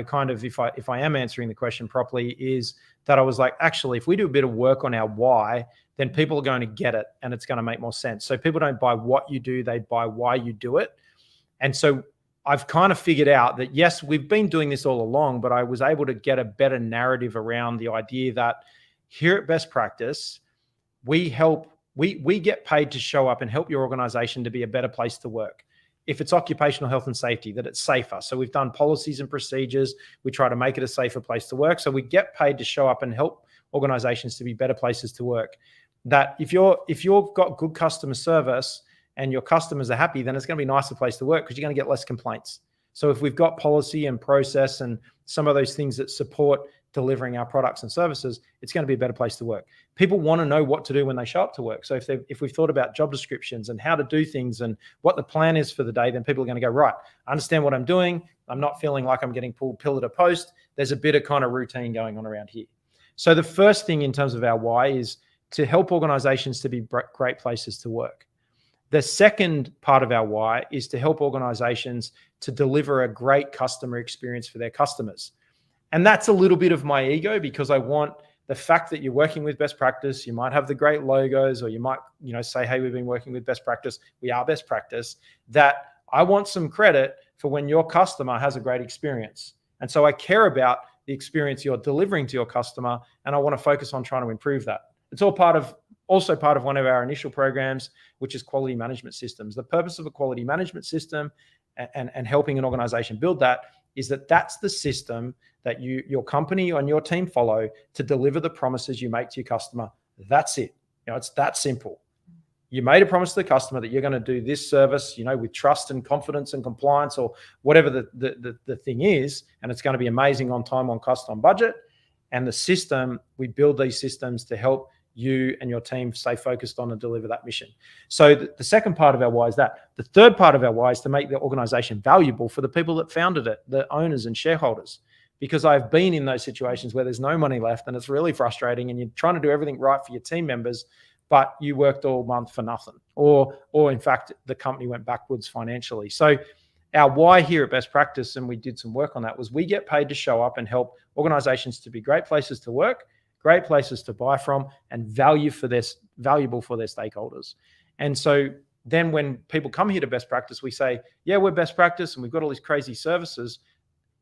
kind of if I am answering the question properly, is that I was like, actually, if we do a bit of work on our why, then people are going to get it and it's going to make more sense. So people don't buy what you do, they buy why you do it. And so I've kind of figured out that, yes, we've been doing this all along, but I was able to get a better narrative around the idea that here at Best Practice, we get paid to show up and help your organization to be a better place to work. If it's occupational health and safety, that it's safer. So we've done policies and procedures. We try to make it a safer place to work. So we get paid to show up and help organizations to be better places to work. That if you've got good customer service and your customers are happy, then it's going to be a nicer place to work because you're going to get less complaints. So if we've got policy and process and some of those things that support delivering our products and services, it's going to be a better place to work. People want to know what to do when they show up to work. So if we've thought about job descriptions and how to do things and what the plan is for the day, then people are going to go, right, I understand what I'm doing. I'm not feeling like I'm getting pulled pillar to post. There's a bit of kind of routine going on around here. So the first thing in terms of our why is to help organizations to be great places to work. The second part of our why is to help organizations to deliver a great customer experience for their customers. And that's a little bit of my ego because I want the fact that you're working with Best Practice, you might have the great logos, or you might, say, hey, we've been working with Best Practice. We are Best Practice. That I want some credit for when your customer has a great experience. And so I care about the experience you're delivering to your customer, and I want to focus on trying to improve that. It's also part of one of our initial programs, which is quality management systems. The purpose of a quality management system and helping an organization build that is that that's the system that your company and your team follow to deliver the promises you make to your customer. That's it. It's that simple. You made a promise to the customer that you're going to do this service, with trust and confidence and compliance, or whatever the thing is, and it's going to be amazing, on time, on cost, on budget. And the system, we build these systems to help you and your team stay focused on and deliver that mission. So the second part of our why is that. The third part of our why is to make the organization valuable for the people that founded it, the owners and shareholders. Because I've been in those situations where there's no money left and it's really frustrating, and you're trying to do everything right for your team members, but you worked all month for nothing, or in fact, the company went backwards financially. So our why here at Best Practice, and we did some work on that, was we get paid to show up and help organizations to be great places to work, great places to buy from, and valuable for their stakeholders. And so then when people come here to Best Practice, we say, yeah, we're Best Practice and we've got all these crazy services.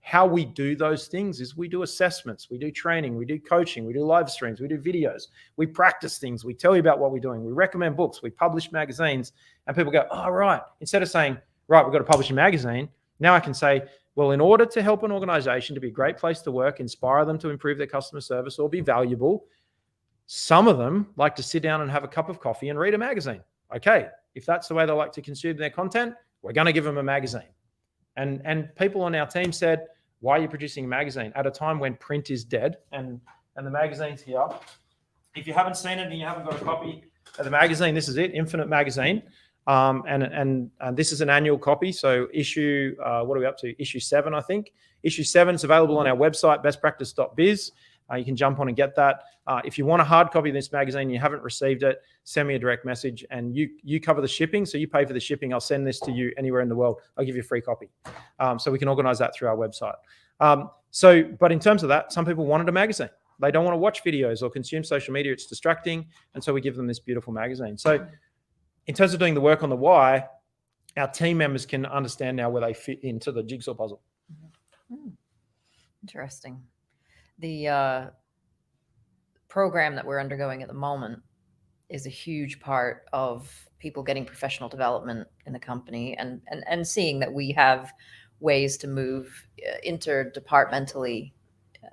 How we do those things is we do assessments, we do training, we do coaching, we do live streams, we do videos, we practice things, we tell you about what we're doing, we recommend books, we publish magazines, and people go, oh, right. Instead of saying, right, we've got to publish a magazine, now I can say, well, in order to help an organization to be a great place to work, inspire them to improve their customer service or be valuable, some of them like to sit down and have a cup of coffee and read a magazine. Okay, if that's the way they like to consume their content, we're going to give them a magazine. And people on our team said, why are you producing a magazine at a time when print is dead? And the magazine's here. If you haven't seen it and you haven't got a copy of the magazine, this is it, Infinite Magazine. And this is an annual copy. So issue, what are we up to? Issue 7, I think. Issue 7 is available on our website, bestpractice.biz. You can jump on and get that. If you want a hard copy of this magazine and you haven't received it, send me a direct message, and you cover the shipping. So you pay for the shipping. I'll send this to you anywhere in the world. I'll give you a free copy. So we can organize that through our website. But in terms of that, some people wanted a magazine. They don't want to watch videos or consume social media. It's distracting. And so we give them this beautiful magazine. So in terms of doing the work on the why, our team members can understand now where they fit into the jigsaw puzzle. Interesting. The program that we're undergoing at the moment is a huge part of people getting professional development in the company, and seeing that we have ways to move interdepartmentally,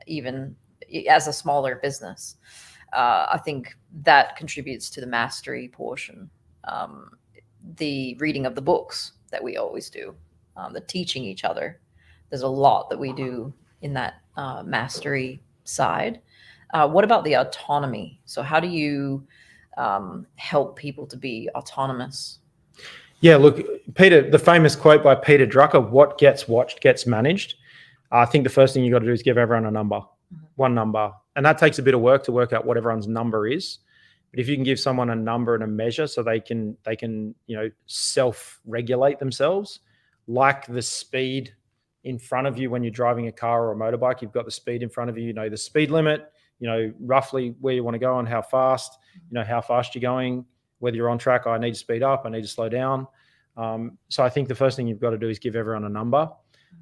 even as a smaller business. I think that contributes to the mastery portion. The reading of the books that we always do, the teaching each other. There's a lot that we do in that mastery side. What about the autonomy? So how do you help people to be autonomous? Yeah, look, Peter, the famous quote by Peter Drucker, what gets watched gets managed. I think the first thing you got to do is give everyone a number, one number. And that takes a bit of work to work out what everyone's number is. But if you can give someone a number and a measure so they can self-regulate themselves, like the speed in front of you when you're driving a car or a motorbike, you've got the speed in front of you, the speed limit, roughly where you want to go and how fast you're going, whether you're on track, I need to speed up, I need to slow down. So I think the first thing you've got to do is give everyone a number.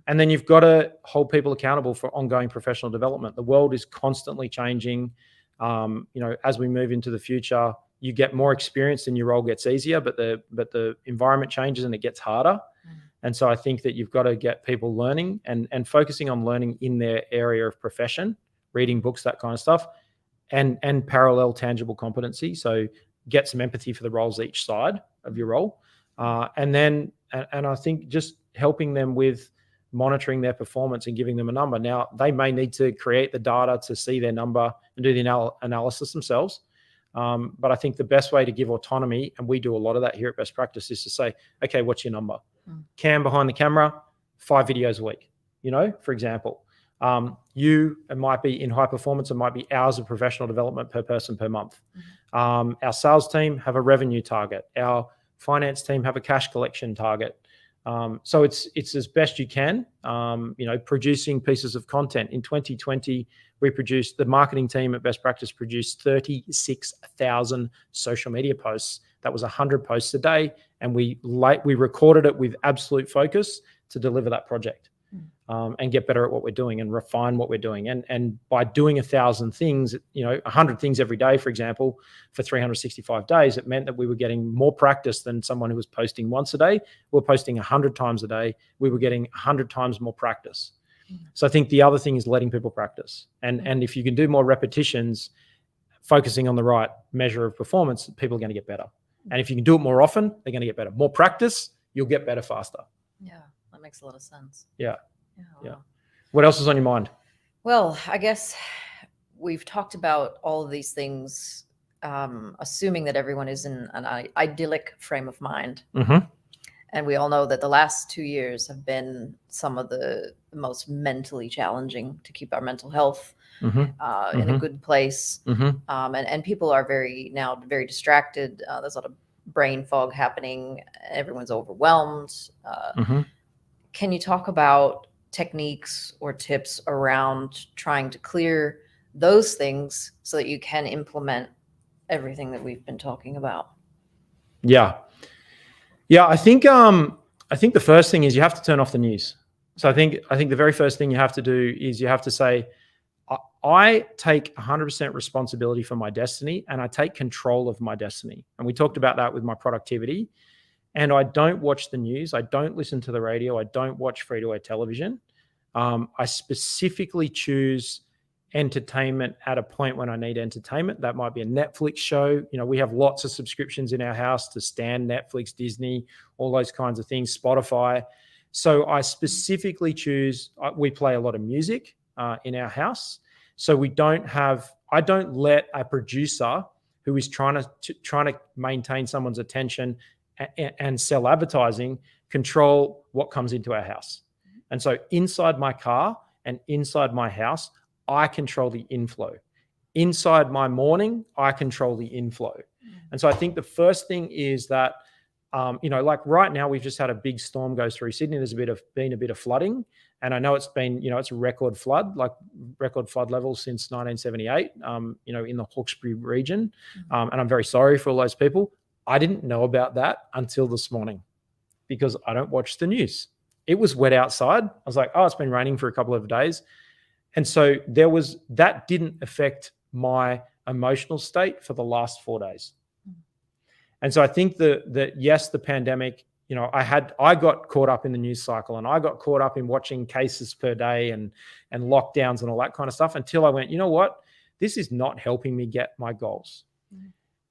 And then you've got to hold people accountable for ongoing professional development. The world is constantly changing. As we move into the future, you get more experience and your role gets easier, but the environment changes and it gets harder. And so I think that you've got to get people learning and focusing on learning in their area of profession, reading books, that kind of stuff, and parallel tangible competency. So get some empathy for the roles each side of your role. And I think just helping them with monitoring their performance and giving them a number. Now, they may need to create the data to see their number and do the analysis themselves. But I think the best way to give autonomy, and we do a lot of that here at Best Practice, is to say, okay, what's your number? Cam behind the camera, 5 videos a week, for example. It might be in high performance, it might be hours of professional development per person per month. Our sales team have a revenue target. Our finance team have a cash collection target. So it's as best you can, producing pieces of content. In 2020, the marketing team at Best Practice produced 36,000 social media posts. That was 100 posts a day. And we recorded it with absolute focus to deliver that project. And get better at what we're doing and refine what we're doing. And by doing 1,000 things, 100 things every day, for example, for 365 days, it meant that we were getting more practice than someone who was posting once a day. We were posting 100 times a day. We were getting 100 times more practice. So I think the other thing is letting people practice. And if you can do more repetitions, focusing on the right measure of performance, people are going to get better. And if you can do it more often, they're going to get better. More practice, you'll get better faster. Yeah, that makes a lot of sense. Yeah. Wow. What else is on your mind? Well, I guess we've talked about all of these things, assuming that everyone is in an idyllic frame of mind. And we all know that the last 2 years have been some of the most mentally challenging to keep our mental health in a good place. And people are very distracted. There's a lot of brain fog happening. Everyone's overwhelmed. Can you talk about techniques or tips around trying to clear those things so that you can implement everything that we've been talking about? Yeah, I think the first thing is you have to turn off the news. So I think the very first thing you have to do is you have to say, I take 100% responsibility for my destiny, and I take control of my destiny. And we talked about that with my productivity. And I don't watch the news. I don't listen to the radio. I don't watch free-to-air television. I specifically choose entertainment at a point when I need entertainment. That might be a Netflix show. We have lots of subscriptions in our house to Stan, Netflix, Disney, all those kinds of things, Spotify. So I specifically choose, we play a lot of music in our house. So I don't let a producer who is trying to maintain someone's attention and sell advertising control what comes into our house. And so inside my car and inside my house, I control the inflow. Inside my morning, I control the inflow. And so I think the first thing is that, like right now, we've just had a big storm go through Sydney. There's been a bit of flooding. And I know it's been, it's a record flood levels since 1978, in the Hawkesbury region. And I'm very sorry for all those people. I didn't know about that until this morning because I don't watch the news. It was wet outside. I was like, it's been raining for a couple of days. And so that didn't affect my emotional state for the last 4 days. And so I think that yes, the pandemic, I got caught up in the news cycle, and I got caught up in watching cases per day and lockdowns and all that kind of stuff until I went, you know what, this is not helping me get my goals.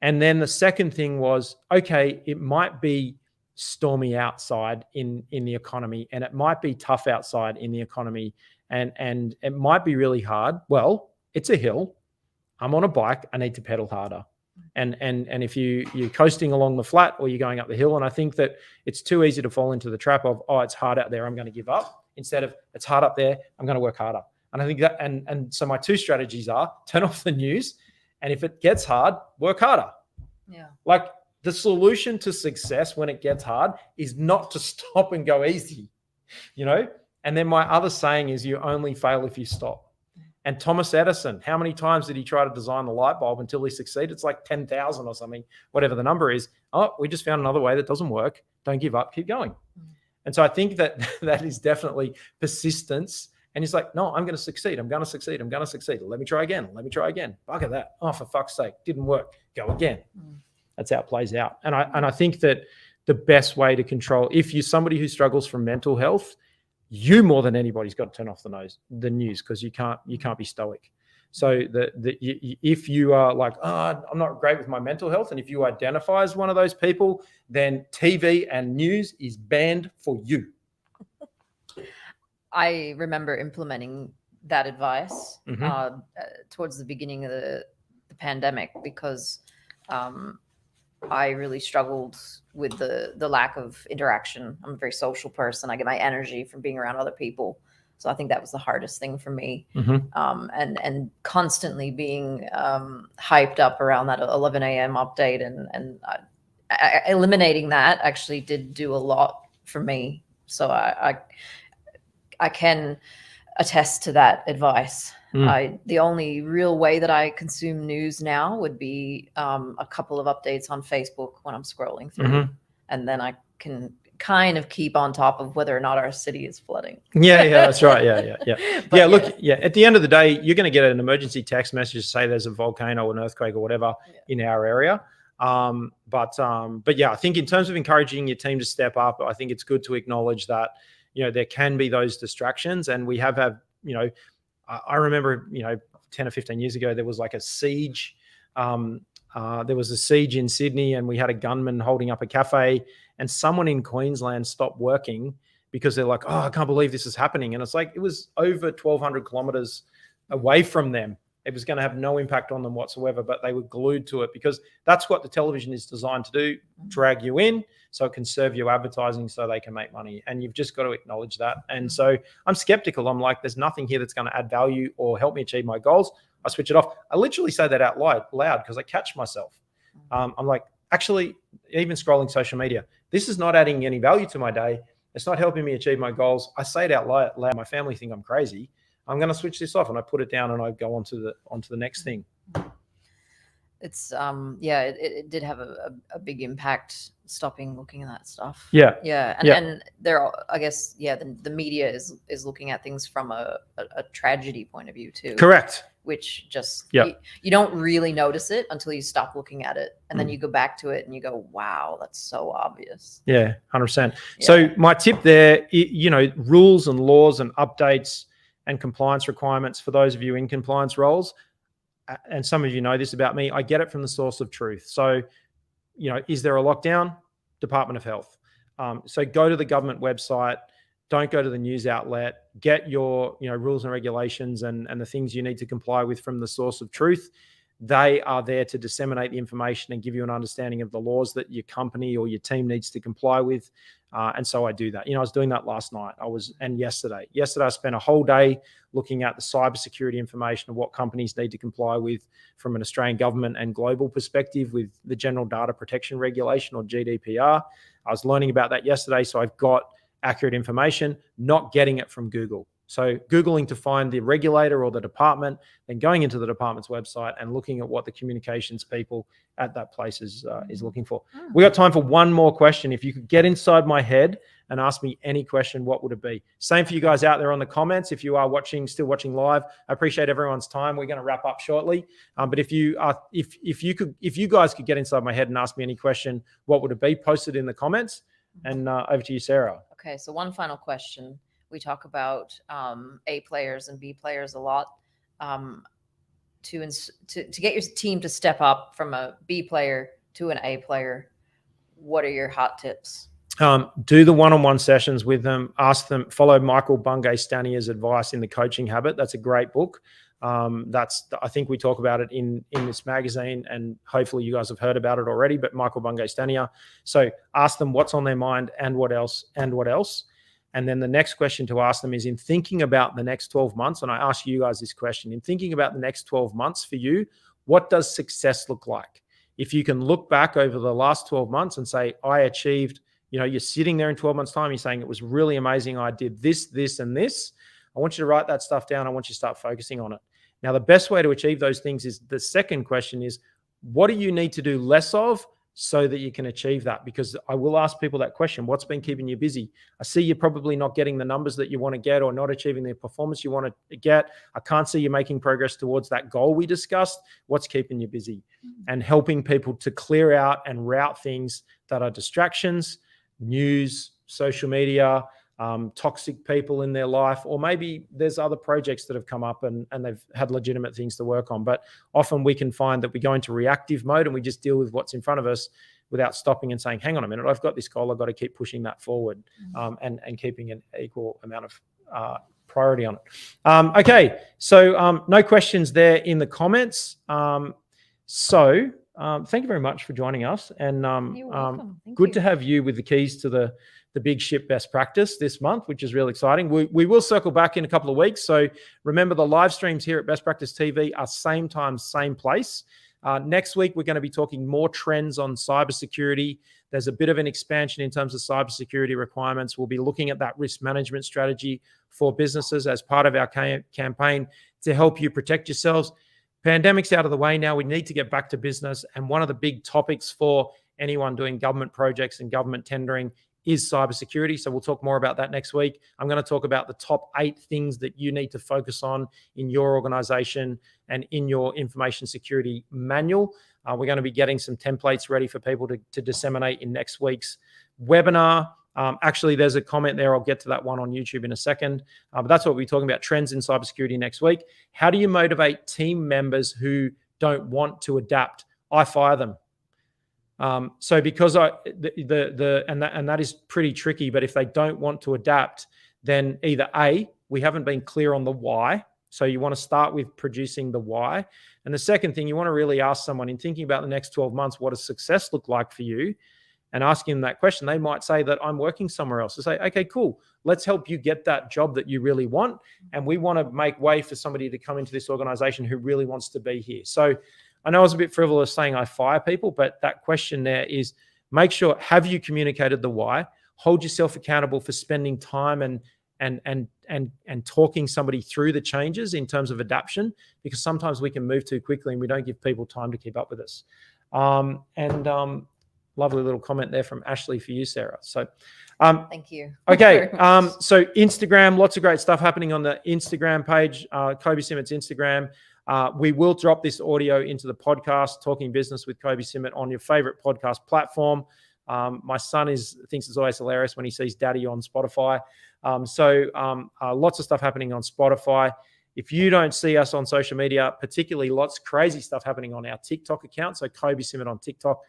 And then the second thing was, okay, it might be stormy outside in the economy, and it might be tough outside in the economy, and it might be really hard. Well, it's a hill. I'm on a bike. I need to pedal harder. And if you're coasting along the flat or you're going up the hill, and I think that it's too easy to fall into the trap of, it's hard out there, I'm going to give up, instead of it's hard up there, I'm going to work harder. And I think that, and so my two strategies are turn off the news, and if it gets hard, work harder. Yeah. Like the solution to success when it gets hard is not to stop and go easy, And then my other saying is you only fail if you stop. And Thomas Edison, how many times did he try to design the light bulb until he succeeded? It's like 10,000 or something, whatever the number is. We just found another way that doesn't work. Don't give up, keep going. And so I think that is definitely persistence. And he's like, no, I'm going to succeed. I'm going to succeed. I'm going to succeed. Let me try again. Bugger that. For fuck's sake, didn't work. Go again. That's how it plays out. And I think that the best way to control, if you're somebody who struggles from mental health, you more than anybody's got to turn off the news, because you can't be stoic. So if you are like, I'm not great with my mental health, and if you identify as one of those people, then TV and news is banned for you. I remember implementing that advice towards the beginning of the pandemic, because I really struggled with the lack of interaction. I'm a very social person. I get my energy from being around other people. So I think that was the hardest thing for me. And constantly being hyped up around that 11 a.m. update, and eliminating that actually did do a lot for me. So I can attest to that advice. The only real way that I consume news now would be a couple of updates on Facebook when I'm scrolling through, and then I can kind of keep on top of whether or not our city is flooding. Yeah, that's right. Yeah. But Yeah, look, at the end of the day, you're going to get an emergency text message to say there's a volcano or an earthquake or whatever in our area. But yeah, I think in terms of encouraging your team to step up, I think it's good to acknowledge that, there can be those distractions, and we have had, I remember, 10 or 15 years ago, there was like a siege. There was a siege in Sydney, and we had a gunman holding up a cafe, and someone in Queensland stopped working because they're like, oh, I can't believe this is happening. And it's like, it was over 1,200 kilometers away from them. It was going to have no impact on them whatsoever, but they were glued to it because that's what the television is designed to do, drag you in so it can serve you advertising so they can make money. And you've just got to acknowledge that. And so I'm skeptical. I'm like, there's nothing here that's going to add value or help me achieve my goals. I switch it off. I literally say that out loud because I catch myself. I'm like, actually, even scrolling social media, this is not adding any value to my day. It's not helping me achieve my goals. I say it out loud. My family think I'm crazy. I'm going to switch this off, and I put it down and I go on to the next thing. It's it did have a big impact stopping looking at that stuff. And there, I guess, the media is looking at things from a tragedy point of view too. Correct. Which just you don't really notice it until you stop looking at it, and then you go back to it and you go, wow, that's so obvious. 100%. So my tip there, rules and laws and updates and compliance requirements for those of you in compliance roles, and some of you know this about me, I get it from the source of truth. So, is there a lockdown? Department of Health. So go to the government website. Don't go to the news outlet. Get your rules and regulations and the things you need to comply with from the source of truth. They are there to disseminate the information and give you an understanding of the laws that your company or your team needs to comply with. And so I do that. I was doing that last night. And yesterday. Yesterday, I spent a whole day looking at the cybersecurity information of what companies need to comply with from an Australian government and global perspective with the General Data Protection Regulation, or GDPR. I was learning about that yesterday, so I've got accurate information, not getting it from Google. So Googling to find the regulator or the department, then going into the department's website and looking at what the communications people at that place is looking for. We got time for one more question. If you could get inside my head and ask me any question, what would it be? Same for you guys out there on the comments. If you are still watching live, I appreciate everyone's time. We're going to wrap up shortly. But if you guys could get inside my head and ask me any question, what would it be? Post it in the comments. And over to you, Sarah. Okay, so one final question. We talk about A players and B players a lot. To get your team to step up from a B player to an A player, what are your hot tips? Do the one-on-one sessions with them. Ask them. Follow Michael Bungay Stania's advice in The Coaching Habit. That's a great book. I think we talk about it in this magazine, and hopefully you guys have heard about it already. But Michael Bungay Stania. So ask them what's on their mind and what else. And then the next question to ask them is, in thinking about the next 12 months, and I ask you guys this question, in thinking about the next 12 months for you, what does success look like? If you can look back over the last 12 months and say, I achieved, you're sitting there in 12 months' time, you're saying it was really amazing, I did this, this, and this. I want you to write that stuff down. I want you to start focusing on it. Now, the best way to achieve those things is, the second question is, what do you need to do less of so that you can achieve that? Because I will ask people that question. What's been keeping you busy? I see you're probably not getting the numbers that you want to get, or not achieving the performance you want to get. I can't see you making progress towards that goal we discussed. What's keeping you busy? And helping people to clear out and route things that are distractions, news, social media, toxic people in their life, or maybe there's other projects that have come up and they've had legitimate things to work on. But often we can find that we go into reactive mode and we just deal with what's in front of us without stopping and saying, hang on a minute, I've got this goal, I've got to keep pushing that forward, and keeping an equal amount of priority on it. Okay, so no questions there in the comments. So thank you very much for joining us, and You're welcome. good to have you with the keys to the big ship best practice this month, which is really exciting. We will circle back in a couple of weeks. So remember, the live streams here at Best Practice TV are same time, same place. Next week, we're going to be talking more trends on cybersecurity. There's a bit of an expansion in terms of cybersecurity requirements. We'll be looking at that risk management strategy for businesses as part of our campaign to help you protect yourselves. Pandemic's out of the way now. We need to get back to business. And one of the big topics for anyone doing government projects and government tendering is cybersecurity. So we'll talk more about that next week. I'm going to talk about the top 8 things that you need to focus on in your organization and in your information security manual. We're going to be getting some templates ready for people to disseminate in next week's webinar. Actually, there's a comment there. I'll get to that one on YouTube in a second. But that's what we're talking about, trends in cybersecurity next week. How do you motivate team members who don't want to adapt? I fire them. So because that is pretty tricky, but if they don't want to adapt, then either A, we haven't been clear on the why. So you want to start with producing the why. And the second thing, you want to really ask someone in thinking about the next 12 months, what does success look like for you? And asking them that question, they might say that I'm working somewhere else. So say, okay, cool. Let's help you get that job that you really want. And we want to make way for somebody to come into this organization who really wants to be here. So I know I was a bit frivolous saying I fire people, but that question there is make sure, have you communicated the why? Hold yourself accountable for spending time and talking somebody through the changes in terms of adaptation, because sometimes we can move too quickly and we don't give people time to keep up with us. Lovely little comment there from Ashley for you, Sarah. So thank you. Okay. So Instagram, lots of great stuff happening on the Instagram page, Kobi Simmat's Instagram. We will drop this audio into the podcast, Talking Business with Kobi Simmat, on your favorite podcast platform. My son thinks it's always hilarious when he sees Daddy on Spotify. Lots of stuff happening on Spotify. If you don't see us on social media, particularly lots of crazy stuff happening on our TikTok account. So Kobi Simmat on TikTok.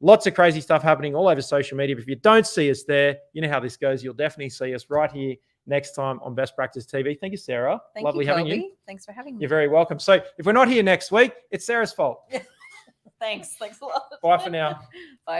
Lots of crazy stuff happening all over social media. But if you don't see us there, you know how this goes. You'll definitely see us right here next time on Best Practice TV. Thank you, Sarah. Lovely having you. Thanks for having me. You're very welcome. So if we're not here next week, it's Sarah's fault. Thanks a lot. Bye for now. Bye.